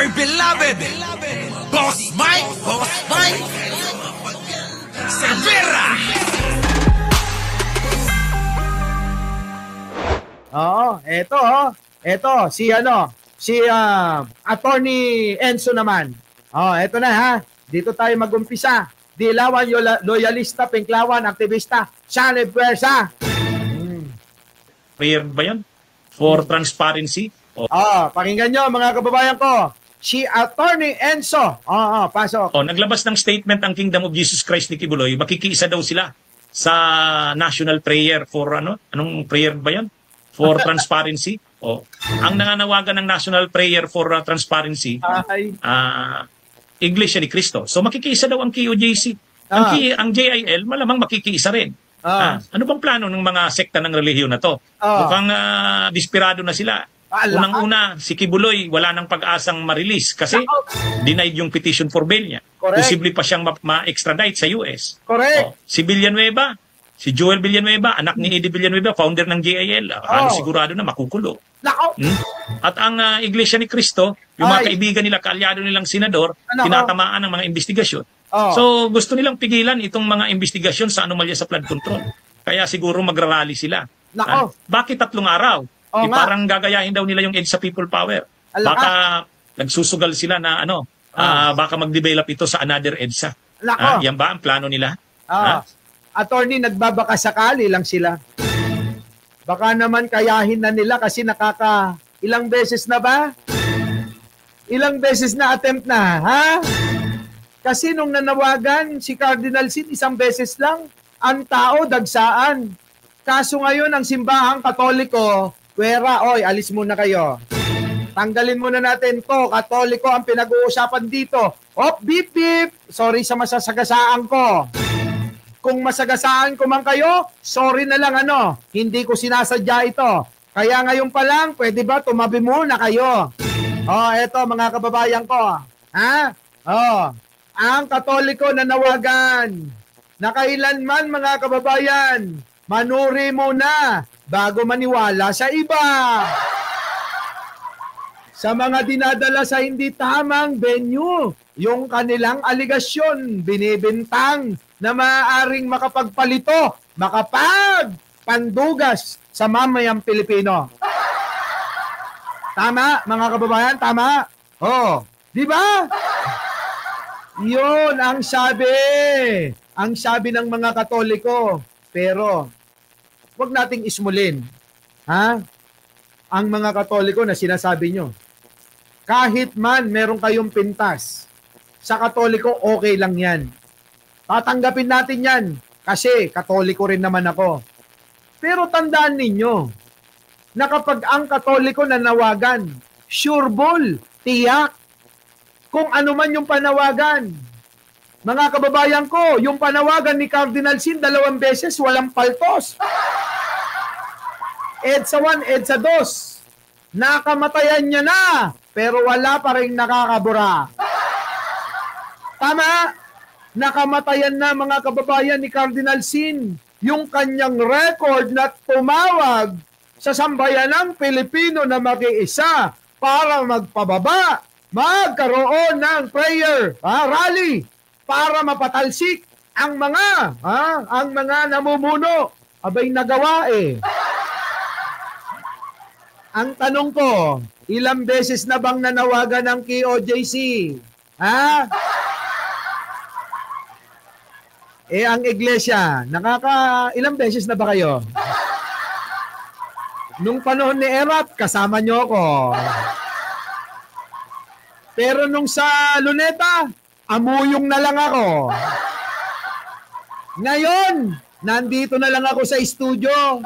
my beloved Boss Mike, Severa. Oo, eto, si Attorney Enzo naman. Eto na ha, dito tayo mag-umpisa. Dilawan, loyalista, pinklawan, aktivista, Shane Puwersa. Prayer ba yan? For transparency? Pakinggan nyo mga kababayan ko. Si Attorney Enzo. Pasok. Naglabas ng statement ang Kingdom of Jesus Christ ni Kibuloy. Makikiisa daw sila sa national prayer for anong prayer ba yan? For transparency. Ang nananawagan ng national prayer for transparency, Iglesia ni Cristo. So makikiisa daw ang KOJC. Ang JIL malamang makikiisa rin. Ano bang plano ng mga sekta ng relihiyon na to? Mukhang desperado na sila. Unang-una, si Kibuloy wala nang pag-asang ma-release kasi denied yung petition for bail niya. Correct. Posible pa siyang ma-extradite sa US. Correct. Si Villanueva, si Joel Villanueva, anak ni Eddie Villanueva, founder ng JIL, sigurado na makukulong. At ang Iglesia ni Cristo, yung mga kaibigan nila, kaalyado nilang senador, tinatamaan ng mga investigasyon. So gusto nilang pigilan itong mga investigasyon sa anomalya sa flood control. Kaya siguro magrarally sila. Bakit 3 araw? Parang gagayahin daw nila yung EDSA People Power. Baka nagsusugal sila na baka mag-develop ito sa another EDSA. Yan ba ang plano nila? Attorney, nagbabaka sakali lang sila. Baka naman kayahin na nila kasi ilang beses na ba? Ilang beses na attempt na, ha? Kasi nung nanawagan si Cardinal Sin, 1 beses lang, ang tao dagsaan. Kaso ngayon ang simbahang Katoliko, Kuwera, alis muna kayo. Tanggalin muna natin to. Katoliko ang pinag-uusapan dito. Beep beep. Sorry sa masasagasaan ko. Kung masagasaan ko man kayo, sorry na lang hindi ko sinasadya ito. Kaya ngayon pa lang, pwede ba tumabi muna kayo? Eto mga kababayan ko. Ang Katoliko na nawagan na kailanman mga kababayan, manuri muna bago maniwala sa iba. Sa mga dinadala sa hindi tamang venue, yung kanilang aligasyon, binibintang na maaaring makapagpalito, makapagpandugas sa mamayang Pilipino. Tama, mga kababayan, tama? Di ba? Yun ang sabi. Ang sabi ng mga Katoliko. Pero, wag nating ismulin. Ang mga Katoliko na sinasabi nyo. Kahit man meron kayong pintas, sa Katoliko okay lang yan. Tatanggapin natin yan. Kasi Katoliko rin naman ako. Pero tandaan ninyo, na kapag ang Katoliko nanawagan, sure ball, tiyak, kung ano man yung panawagan. Mga kababayan ko, yung panawagan ni Cardinal Sin 2 beses, walang paltos. EDSA 1, EDSA 2. Nakamatayan niya na, pero wala pa rin nakakabura. Tama? Nakamatayan na mga kababayan ni Cardinal Sin yung kanyang record na tumawag sa sambayanang Pilipino na mag-iisa para magpababa, magkaroon ng prayer, rally, para mapatalsik ang mga namumuno. Abay nagawa Ang tanong ko, ilang beses na bang nanawagan ng KOJC? Ang iglesia, ilang beses na ba kayo? Nung panahon ni Erap, kasama nyo ako. Pero nung sa Luneta, amuyong na lang ako. Ngayon, nandito na lang ako sa studio.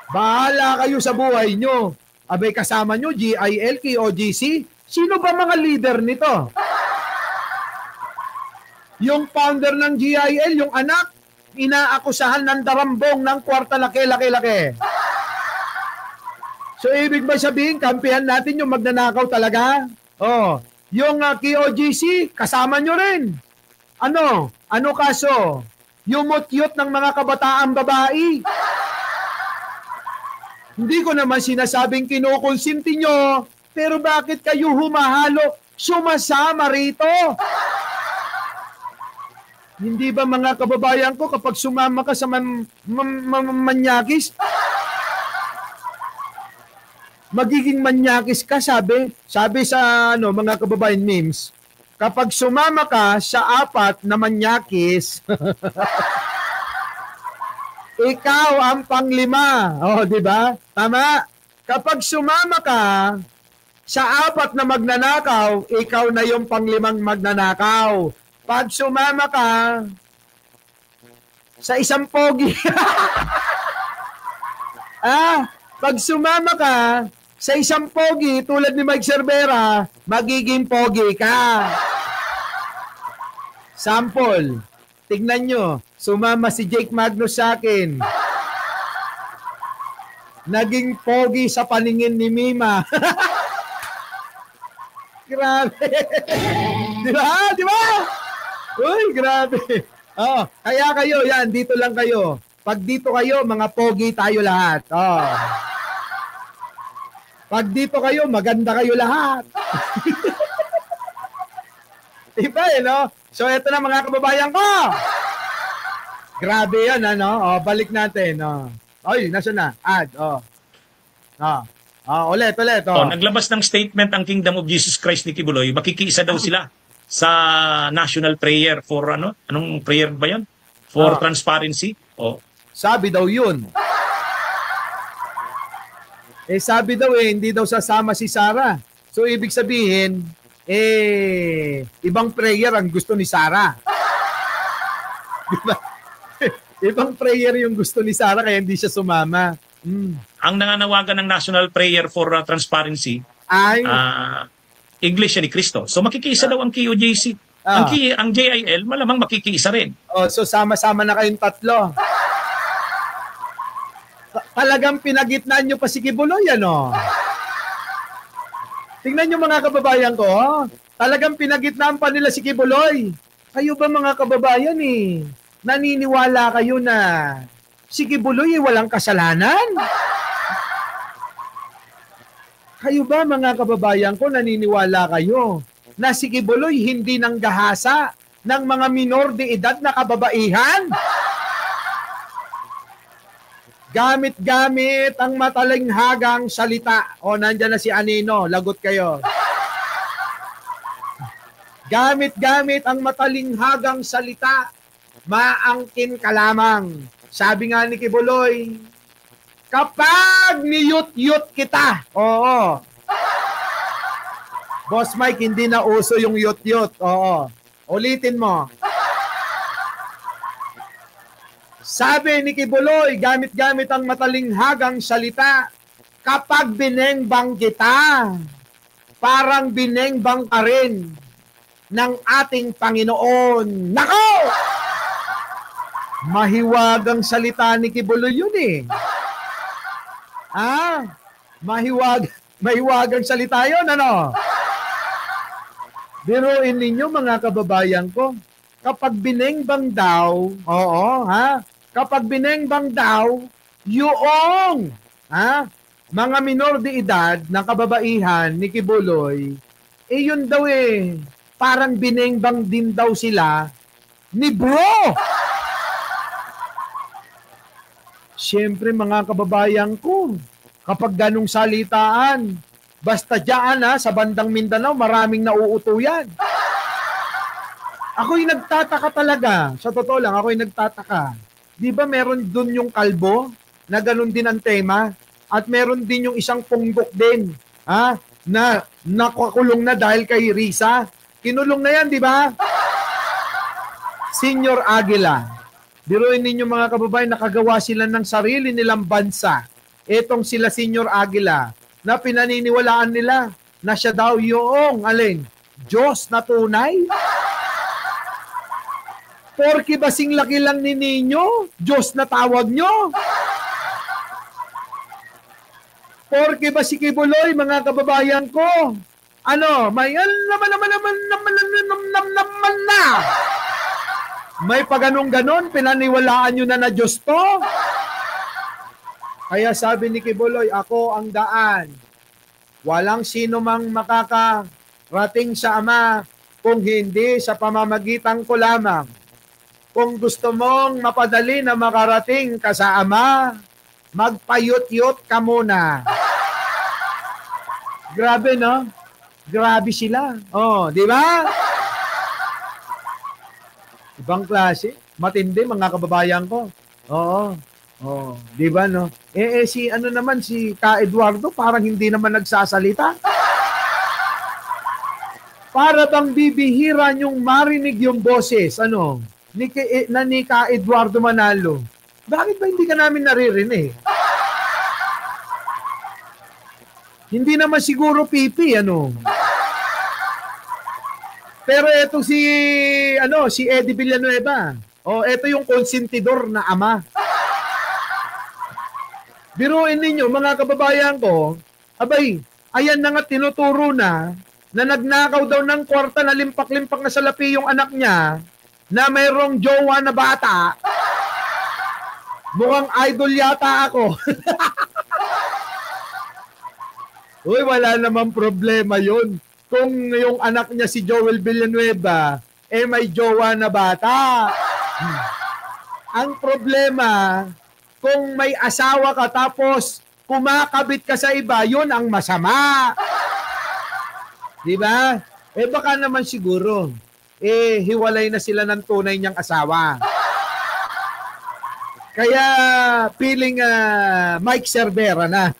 Bahala kayo sa buhay nyo. Abay kasama nyo, GIL, KOGC. Sino ba mga leader nito? Yung founder ng GIL, yung anak, inaakusahan ng darambong ng kwarta laki. So, ibig ba sabihin, kampihan natin yung magnanakaw talaga? Yung KOGC, kasama nyo rin. Ano kaso? Yung mutyot ng mga kabataang babae. Hindi ko naman sinasabing kinukonsinti nyo, Pero bakit kayo humahalo, sumasama rito? Hindi ba mga kababayan ko, kapag sumama ka sa manyakis, magiging manyakis ka, sabi sa mga kababayan memes, kapag sumama ka sa 4 na manyakis, ikaw ang pang-5. Oh, di ba? Tama. Kapag sumama ka sa 4 na magnanakaw, ikaw na yung pang-5 magnanakaw. Pag sumama ka sa isang pogi, pag sumama ka sa isang pogi tulad ni Mike Cervera, magiging pogi ka. Sample, tignan nyo, sumama si Jake Magnus sa akin. Naging pogi sa paningin ni Mima. Grabe. Di ba? Di ba? Uy, grabe. Oh, kaya kayo, yan, dito lang kayo. Pag dito kayo, mga pogi tayo lahat. Oh. Pag dito kayo, maganda kayo lahat. Diba no? So, ito na mga kababayan ko. Grabe yan, ano? Oh, balik natin. Oh. Oy, nasa na? Add, oh. Ulit. Oh. Naglabas ng statement ang Kingdom of Jesus Christ ni Kibuloy, makikiisa daw sila sa national prayer for anong prayer ba yan? For transparency. Sabi daw yun. Sabi daw hindi daw sasama si Sarah. So ibig sabihin, ibang prayer ang gusto ni Sarah. Diba? Ibang prayer yung gusto ni Sarah kaya hindi siya sumama. Ang nananawagan ng national prayer for transparency ay Iglesia ni Cristo. So makikiisa daw ang KOJC. Ang JIL malamang makikiisa rin. So sama-sama na kayong 3. Talagang pinagitnaan nyo pa si Kibuloy, ano? Tingnan nyo mga kababayan ko, talagang pinagitnaan pa nila si Kibuloy. Kayo ba mga kababayan naniniwala kayo na si Kibuloy walang kasalanan? Kayo ba mga kababayan ko, naniniwala kayo na si Kibuloy hindi nanggahasa ng mga minor de edad na kababaihan? Gamit-gamit ang matalinghagang salita. Nandyan na si Anino, lagot kayo. Gamit-gamit ang matalinghagang salita, maangkin ka lamang. Sabi nga ni Kibuloy, kapag niyut-yut kita. Oo. Boss Mike, hindi na uso yung yut-yut. Oo. Ulitin mo. Sabi ni Kibuloy, gamit-gamit ang matalinghagang salita, kapag binengbang kita, parang binengbang ka rin ng ating Panginoon. Nako! Mahiwagang salita ni Kibuloy yun mahiwagang salita yun, ano? Biruin ninyo mga kababayan ko, kapag binengbang daw, kapag binengbang daw, yung mga minor de edad na kababaihan ni Kibuloy, yun daw parang binengbang din daw sila ni bro. Siyempre mga kababayan ko, kapag ganong salitaan, basta dyan sa bandang Mindanao, maraming nauuto yan. Ako'y nagtataka talaga. Sa totoo lang, ako'y nagtataka. Di ba meron dun yung kalbo na ganun din ang tema? At meron din yung isang punggok din na nakakulong na dahil kay Risa. Kinulong na yan, di ba? Senior Aguila. Biruin ninyo mga kababayan, nakagawa sila ng sarili nilang bansa. Etong sila Senior Aguila na pinaniniwalaan nila na siya daw yung Diyos na tunay. Porke basing laki lang ni ninyo, Diyos na tawag nyo. Porke ba si Kibuloy, mga kababayan ko? May naman na. May paganong-ganon, pinaniwalaan nyo na Diyos to. Kaya sabi ni Kibuloy, ako ang daan. walang sino mang makakarating sa Ama kung hindi sa pamamagitan ko lamang. Kung gusto mong mapadali na makarating ka sa Ama, magpayot-yot ka muna. Grabe, no? Grabe sila. Oh, di ba? Ibang klase. Matindi, mga kababayan ko. Oo. Oh, di ba, no? Si ano naman, si Ka Eduardo, parang hindi naman nagsasalita. Para bang bibihira niyong marinig yung boses, ano? Ni Ka Eduardo Manalo. Bakit ba hindi ka namin naririnig? Hindi naman siguro pipi, ano? Pero eto si Eddie Villanueva. Eto yung konsentidor na ama. Biruin ninyo, mga kababayan ko, abay, ayan na nga tinuturo na nagnakaw daw ng kwarta na limpak-limpak na salapi yung anak niya, na mayroong jowa na bata. Mukhang idol yata ako. Uy, wala namang problema yun. Kung yung anak niya si Joel Villanueva, may jowa na bata. Ang problema, kung may asawa ka tapos kumakabit ka sa iba, yun ang masama. Di ba? Baka naman siguro, hiwalay na sila ng tunay niyang asawa. Kaya, piling Mike Cervera na.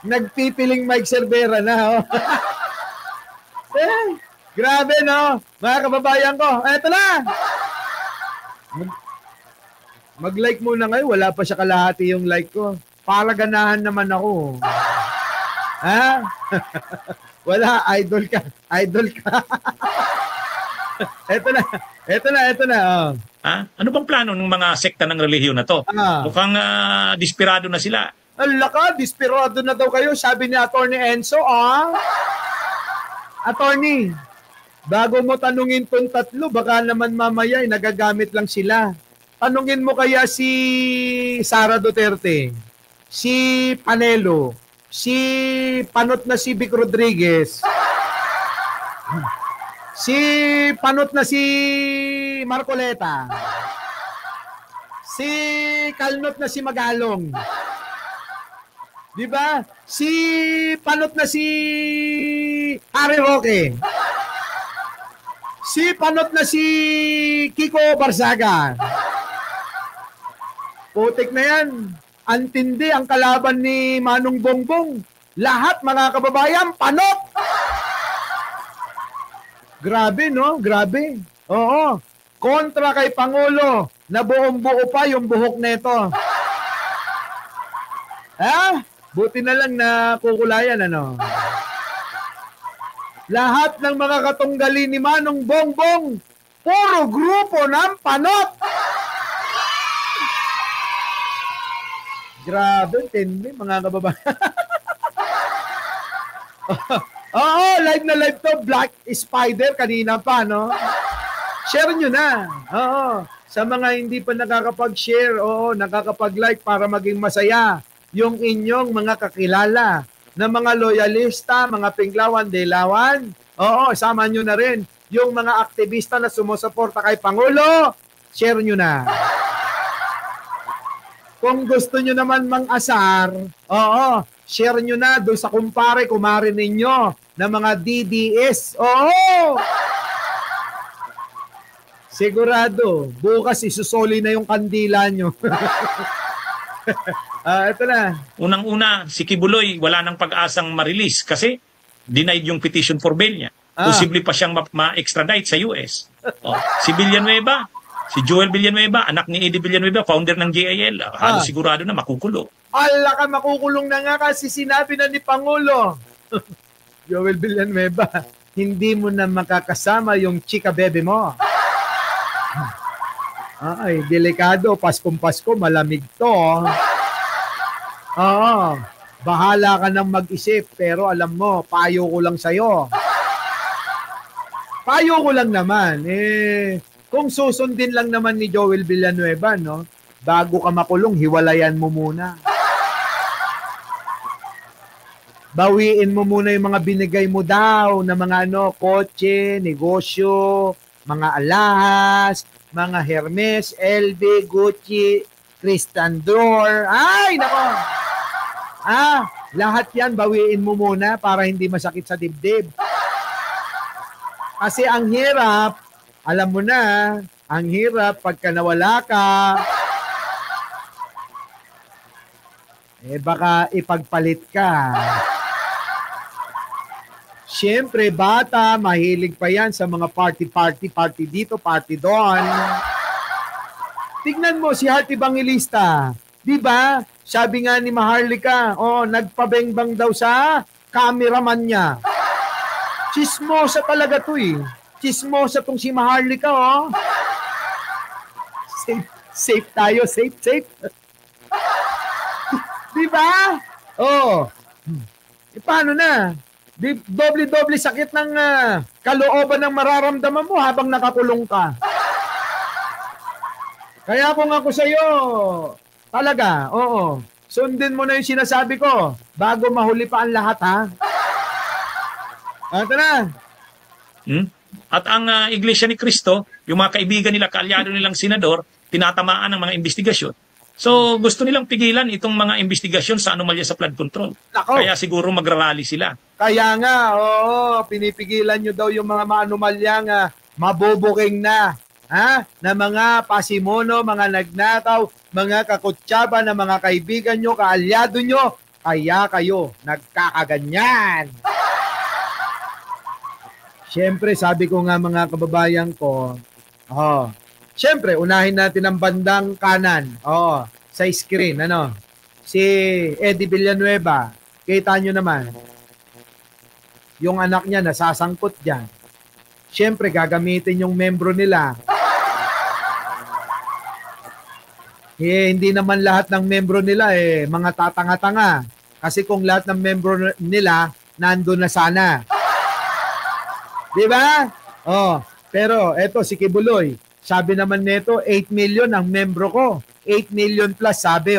Nagpipiling Mike Cervera na. Grabe, no? Mga kababayan ko, eto na! Mag-like muna ngayon. Wala pa siya kalahati yung like ko. Para ganahan naman ako. Ha? Wala, idol ka. Idol ka. Eto na. Oh. Ano bang plano ng mga sekta ng relihiyon na to? Mukhang desperado na sila. Ala ka, desperado na daw kayo, sabi ni Attorney Enzo, Attorney, bago mo tanungin tong tatlo, baka naman mamaya nagagamit lang sila. Tanungin mo kaya si Sara Duterte, si Panelo, si panot na si Vic Rodriguez, si panot na si Marcoleta, si kalnot na si Magalong, di ba? Si panot na si Harry Roque, si panot na si Kiko Barzaga. Putik na yan. Antindi ang kalaban ni Manong Bongbong. Lahat, mga kababayan, panot! Grabe, no? Grabe. Oo. Kontra kay Pangulo na buong-buo pa yung buhok neto. Buti na lang na kukulayan, ano? Lahat ng mga katunggali ni Manong Bongbong, puro grupo ng panot! Grabe, tindi, mga kababayan. Oo, live na live to. Black Spider, kanina pa, no? Share nyo na. Oo. Sa mga hindi pa nakakapag-share, nakakapag-like para maging masaya yung inyong mga kakilala na mga loyalista, mga pinglawan-delawan. Oo, sama nyo na rin yung mga aktivista na sumusuporta kay Pangulo. Share nyo na. Kung gusto nyo naman mang-asar, share nyo na doon sa kumare ninyo na mga DDS. Oo! Sigurado, bukas isusoli na yung kandila nyo. Ito na. Unang-una, si Kibuloy wala nang pag-asang ma-release kasi denied yung petition for bail niya. Posible pa siyang ma-extradite sa US. Si Villanueva, si Joel Villanueva, anak ni Eddie Villanueva, founder ng JIL, halos sigurado na makukulong. Ala ka, makukulong na nga kasi sinabi na ni Pangulo. Joel Villanueva, hindi mo na makakasama yung chika bebe mo. Ay, delikado. Paskong-Pasko, malamig to. Bahala ka nang mag-isip, pero alam mo, payo ko lang sa'yo. Payo ko lang naman. Kung susundin lang naman ni Joel Villanueva, no, bago ka makulong, hiwalayan mo muna. bawiin mo muna yung mga binigay mo daw na mga kotse, negosyo, mga alahas, mga Hermes, LV, Gucci, Christian Dior. Ay, nako! Lahat yan, bawiin mo muna para hindi masakit sa dibdib. Kasi ang hirap, alam mo na, ang hirap pagka nawala ka, baka ipagpalit ka. Siyempre, bata, mahilig pa yan sa mga party dito, party doon. Tignan mo si Heart Evangelista. Di ba? Sabi nga ni Maharlika, nagpabengbang daw sa cameraman niya. Chismosa talaga to eh. Chismosa tong si Maharlika, Safe tayo, safe. Di ba? Paano na? Doble-doble sakit ng kalooban ng mararamdaman mo habang nakakulong ka. Kaya kung ako sa'yo, talaga, sundin mo na yung sinasabi ko bago mahuli pa ang lahat, ha? Ito na. At ang Iglesia ni Cristo, yung mga kaibigan nila, kaalyado nilang senador, tinatamaan ng mga investigasyon. So, gusto nilang pigilan itong mga investigasyon sa anomalya sa flood control. Nako. Kaya siguro magrarally sila. Kaya nga, pinipigilan nyo daw yung mga anomalyang mabubuking na. Na mga pasimono, mga nagnakaw, mga kakutsaba na mga kaibigan nyo, kaalyado nyo, kaya kayo nagkakaganyan. Siyempre, sabi ko nga mga kababayan ko, siyempre, unahin natin ang bandang kanan. Sa screen, si Eddie Villanueva, kita nyo naman, yung anak niya nasasangkot dyan. Siyempre, gagamitin yung membro nila. Hindi naman lahat ng membro nila mga tatanga-tanga. Kasi kung lahat ng membro nila nandun na sana. Di ba? Pero eto si Kibuloy, sabi naman nito 8 million ang membro ko. 8 million plus sabi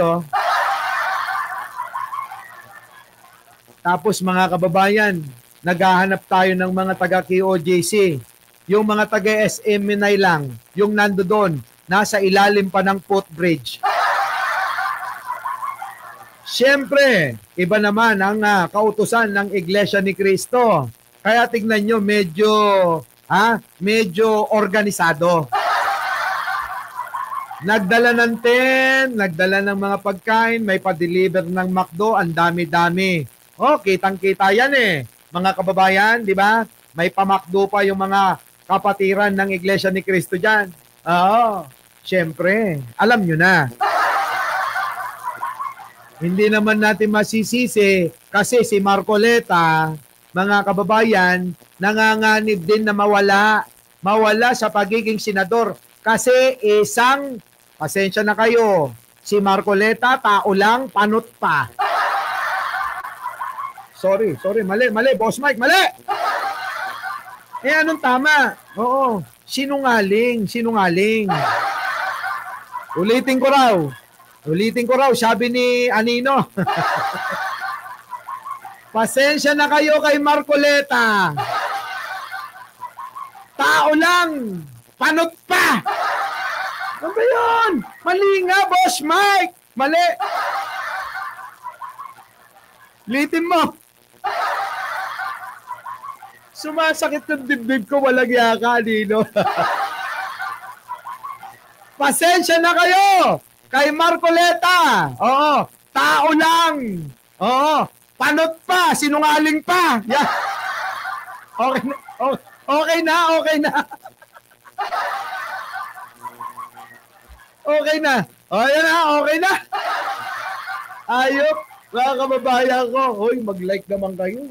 Tapos mga kababayan, naghahanap tayo ng mga taga KOJC. Yung mga taga SMNI lang, yung nando doon, nasa ilalim pa ng footbridge. Siyempre, iba naman ang kautusan ng Iglesia ni Cristo. Kaya tignan nyo, medyo organisado. Nagdala ng tent, nagdala ng mga pagkain, may pa-deliver ng McDo, ang dami-dami. Kitang-kita yan mga kababayan, di ba? May pa-McDo pa yung mga kapatiran ng Iglesia ni Cristo dyan. Siyempre, alam nyo na. Hindi naman natin masisisi kasi si Marcoleta, mga kababayan, nanganganib din na mawala sa pagiging senador. Kasi pasensya na kayo, si Marcoleta, tao lang, panot pa. Sorry, mali, Boss Mike, mali! Anong tama? Sinungaling. Ulitin ko raw, sabi ni Anino. Pasensya na kayo kay Marcoleta. Tao lang, panot pa. Ano ba yun? Mali nga, Boss Mike. Mali. Ulitin mo. Sumasakit ng dibdib ko, walang yaka, Anino. Pasensya na kayo kay Marcoleta. Tao lang. Panot pa, sinungaling pa. Yeah. Okay na. Okay na. Okay na. Ayop, mga kababayan ko. Mag-like naman kayo.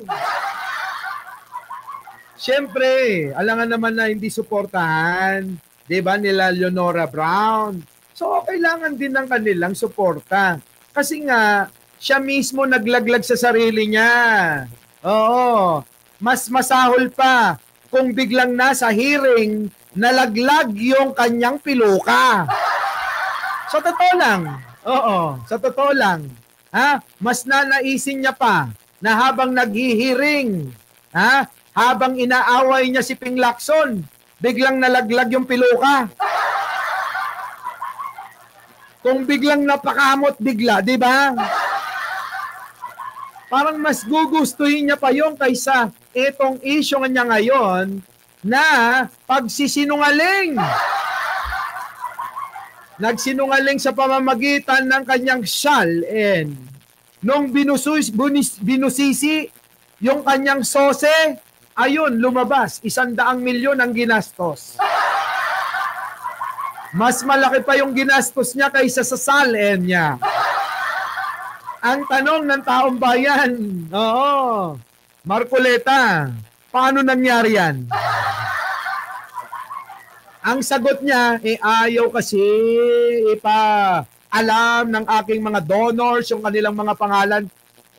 Siyempre, alangan naman na hindi suportahan, di ba, nila Leonora Brown. So, kailangan din ng kanilang suporta. Kasi nga, siya mismo naglaglag sa sarili niya. Mas masahol pa kung biglang nasa hearing, nalaglag yung kanyang piluka. Sa totoo lang. Sa totoo lang. Mas nanaisin niya pa na habang naghihiring, habang inaaway niya si Ping Lacson, biglang nalaglag yung piluka. Kung biglang napakamot bigla, di ba? Parang mas gugustuhin niya pa yung kaysa itong issue niya ngayon na pagsisinungaling. Nagsinungaling sa pamamagitan ng kanyang salin. Nung binusisi yung kanyang sose, ayun, lumabas, 100 milyon ang ginastos. Mas malaki pa yung ginastos niya kaysa sa salin niya. Ang tanong ng taong bayan, Marcoleta, paano nangyari yan? Ang sagot niya, ayaw kasi alam ng aking mga donors yung kanilang mga pangalan.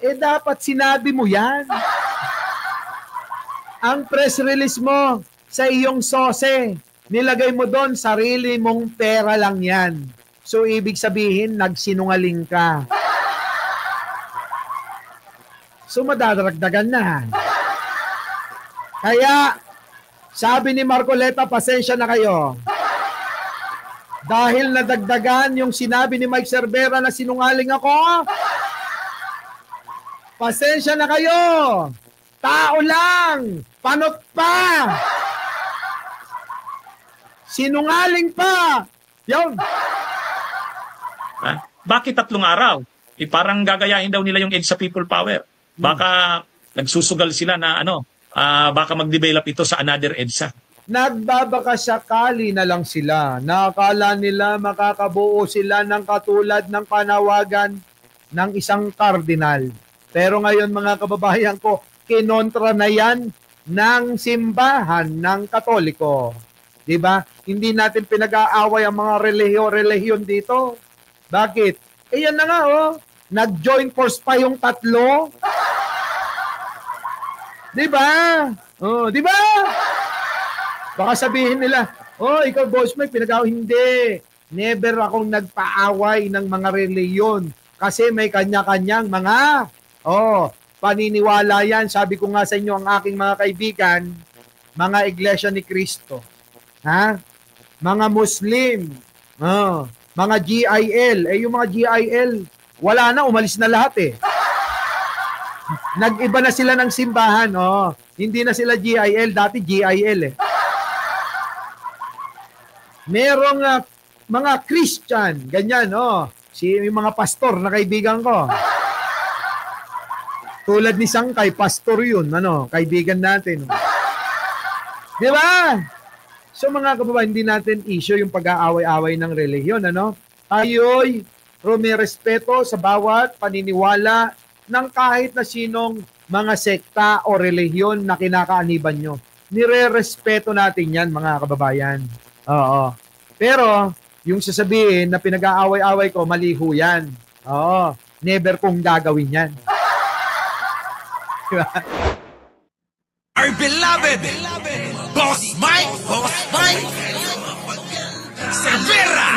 Dapat sinabi mo yan. Ang press release mo sa iyong sose, nilagay mo doon, sarili mong pera lang yan. So, ibig sabihin, nagsinungaling ka. So, madadaragdagan na. Kaya, sabi ni Marcoleta, pasensya na kayo. Dahil nadagdagan yung sinabi ni Mike Cervera na sinungaling ako, pasensya na kayo. Tao lang. Panot pa. Sinungaling pa. Yun. Bakit 3 araw? Parang gagayahin daw nila yung EDSA People Power. Baka nagsusugal sila na baka mag-develop ito sa another EDSA. Nagbabakasakali na lang sila. Nakakala nila makakabuo sila ng katulad ng panawagan ng isang kardinal. Pero ngayon mga kababayan ko, kinontra na yan ng simbahan ng Katoliko. Diba? Hindi natin pinag-aaway ang mga relihiyon dito. Bakit? Yan na nga, nag-join force pa yung 3. Diba? Diba? Baka sabihin nila, ikaw, Boss Mike, pinag-aaway. Hindi. Never akong nagpaaway ng mga relihiyon. Kasi may kanya-kanyang mga, paniniwala yan. Sabi ko nga sa inyo, ang aking mga kaibigan, mga Iglesia ni Cristo. Mga Muslim, mga GIL. Yung mga GIL, wala na, umalis na lahat Nag-iba na sila ng simbahan. Hindi na sila GIL, dati GIL Merong mga Christian, ganyan, yung mga pastor na kaibigan ko. Tulad ni Sangkay, pastor yun, kaibigan natin. Di ba? So mga kababayan, hindi natin issue yung pag-aaway-away ng relihiyon, Tayo'y rumirespeto sa bawat paniniwala ng kahit na sinong mga sekta o relihiyon na kinakaaniban nyo. Nire-respeto natin yan, mga kababayan. Oo. Pero, yung sasabihin na pinag-aaway-away ko, mali ho yan. Oo. Never kong gagawin yan. Diba? Our beloved Boss Mike Cervera.